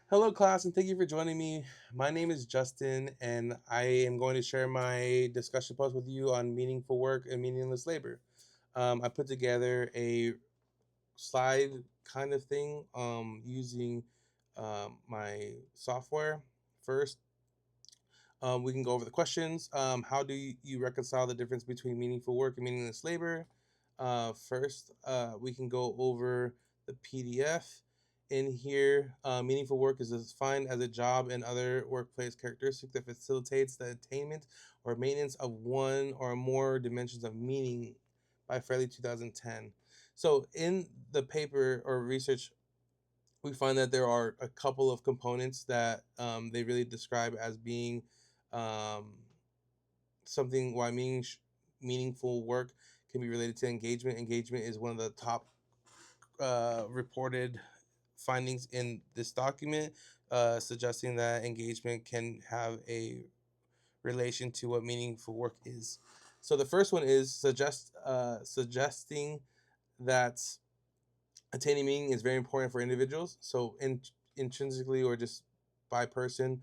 Hello, class, and thank you for joining me. My name is Justin, and I am going to share my discussion post with you on meaningful work and meaningless labor. I put together a slide kind of thing using my software. First, we can go over the questions. How do you reconcile the difference between meaningful work and meaningless labor? First, we can go over the PDF. In here, meaningful work is defined as a job and other workplace characteristic that facilitates the attainment or maintenance of one or more dimensions of meaning by Fairley 2010. So, in the paper or research, we find that there are a couple of components that they really describe as being um, something why meaningful work can be related to engagement. Engagement is one of the top reported findings in this document, suggesting that engagement can have a relation to what meaningful work is. So the first one is suggesting that attaining meaning is very important for individuals. So, intrinsically or just by person,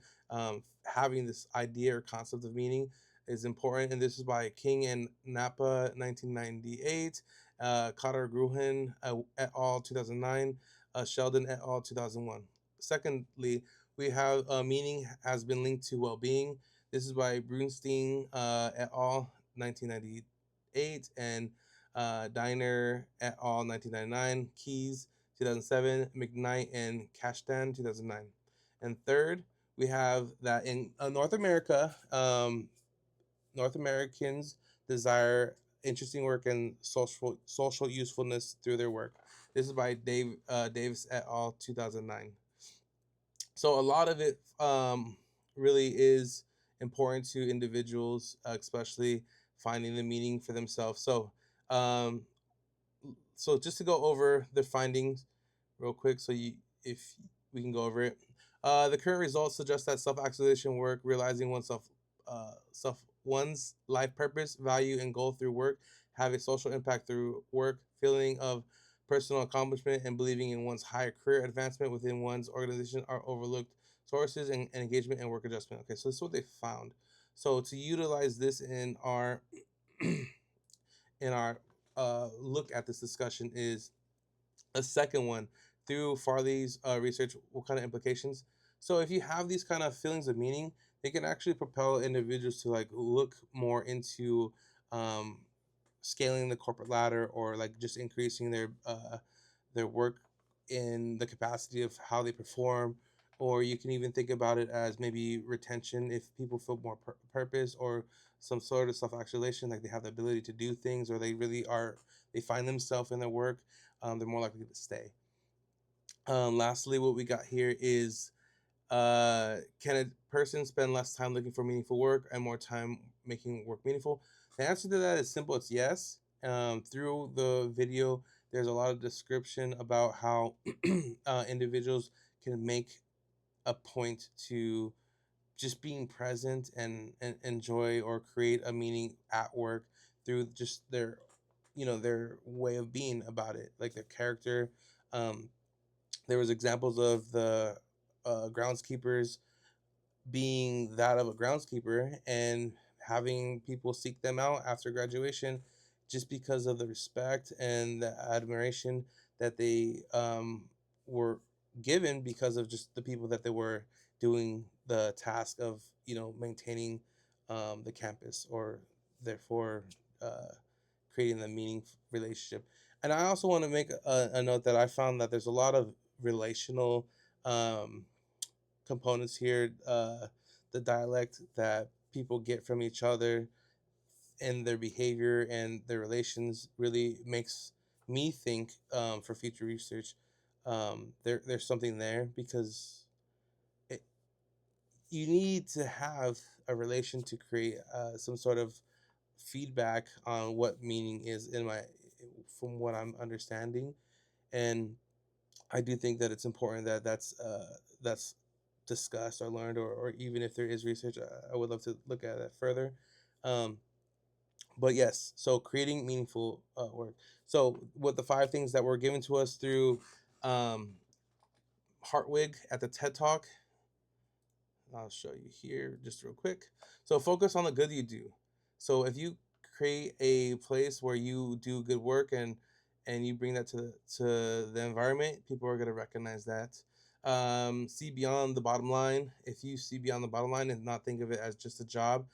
having this idea or concept of meaning is important. And this is by King and Napa, 1998, Cotter Gruhan et al., 2009, Sheldon et al., 2001. Secondly, we have meaning has been linked to well being. This is by Brunstein et al., 1998, and Diner et al. 1999, Keys 2007, McKnight and Cashtan 2009. And third, we have that in North America, North Americans desire interesting work and social usefulness through their work. This is by Davis et al. 2009. So a lot of it really is important to individuals, especially finding the meaning for themselves. Um, so just to go over the findings real quick, so you if we can go over it. The current results suggest that self-actualization work, realizing one's life purpose, value, and goal through work, have a social impact through work, feeling of personal accomplishment, and believing in one's higher career advancement within one's organization are overlooked sources and engagement and work adjustment. Okay, so this is what they found. So to utilize this in our in our look at this discussion is a second one through Farley's research. What kind of implications? So if you have these kind of feelings of meaning, they can actually propel individuals to like look more into um, scaling the corporate ladder or like just increasing their work in the capacity of how they perform. Or you can even think about it as maybe retention if people feel more purpose or some sort of self-actualization, like they have the ability to do things or they really are, they find themselves in their work, they're more likely to stay. Lastly, what we got here is can a person spend less time looking for meaningful work and more time making work meaningful? The answer to that is simple. It's yes. Through the video, there's a lot of description about how individuals can make a point to just being present and enjoy or create a meaning at work through just their their way of being about it, like their character. um, there was examples of the groundskeepers being that of a groundskeeper and having people seek them out after graduation just because of the respect and the admiration that they were given because of just the people that they were doing the task of maintaining the campus or therefore uh, creating the meaning relationship. And I also want to make a note that I found that there's a lot of relational um, components here, the dialect that people get from each other and their behavior and their relations really makes me think, for future research, there's something there because it, you need to have a relation to create some sort of feedback on what meaning is in my from what I'm understanding. And I do think that it's important that that's discussed or learned, or even if there is research, I would love to look at it further. Um, but yes, so creating meaningful work. So, what the five things that were given to us through um, Hartwig at the TED Talk. I'll show you here just real quick. So focus on the good you do. So if you create a place where you do good work and you bring that to the environment, people are gonna recognize that. See beyond the bottom line. If you see beyond the bottom line and not think of it as just a job,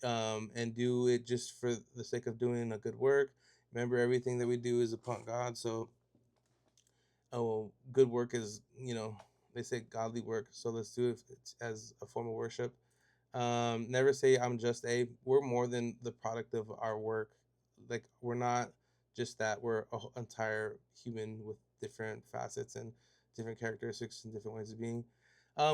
and do it just for the sake of doing a good work. Remember, everything that we do is upon God. So, oh, good work is, they say godly work. So let's do it as a form of worship. Never say I'm just a. We're more than the product of our work. Like, we're not just that. We're an entire human with different facets and different characteristics and different ways of being.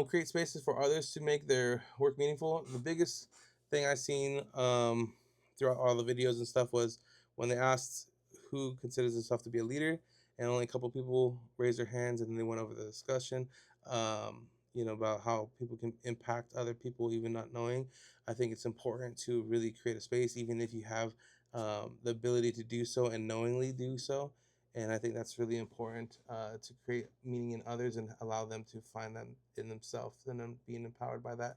Create spaces for others to make their work meaningful. The biggest thing I seen throughout all the videos and stuff was when they asked who considers themselves to be a leader, and only a couple people raised their hands, and then they went over the discussion. About how people can impact other people even not knowing. I think it's important to really create a space, even if you have the ability to do so and knowingly do so. And I think that's really important to create meaning in others and allow them to find them in themselves and then being empowered by that.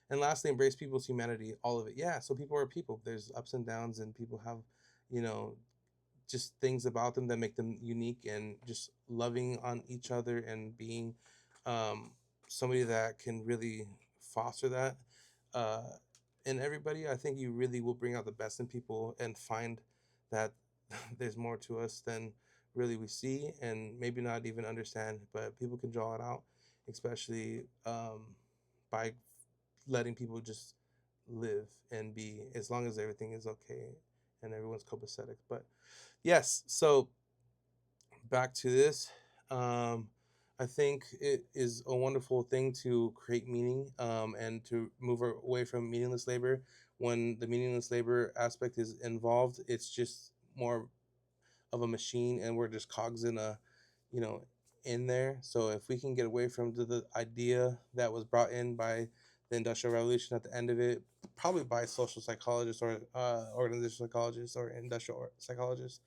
And lastly, embrace people's humanity, all of it. Yeah, so people are people. There's ups and downs, and people have, you know, just things about them that make them unique, and just loving on each other and being um, somebody that can really foster that uh, in everybody. I think you really will bring out the best in people and find that there's more to us than really we see, and maybe not even understand, but people can draw it out, especially by letting people just live and be, as long as everything is okay and everyone's copacetic. But yes, so back to this. Um, I think it is a wonderful thing to create meaning, and to move away from meaningless labor. When the meaningless labor aspect is involved, it's just more of a machine, and we're just cogs in a, you know, in there. So if we can get away from the idea that was brought in by the Industrial Revolution at the end of it, probably by social psychologists or organizational psychologists or industrial psychologists,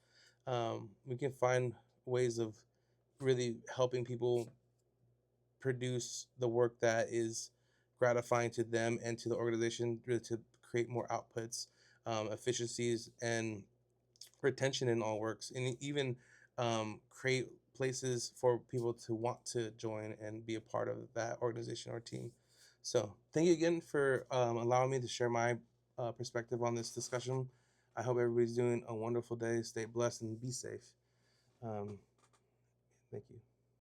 we can find ways of really helping people produce the work that is gratifying to them and to the organization, really to create more outputs, efficiencies, and retention in all works, and even create places for people to want to join and be a part of that organization or team. So thank you again for allowing me to share my perspective on this discussion. I hope everybody's doing a wonderful day. Stay blessed and be safe. Um, Thank you.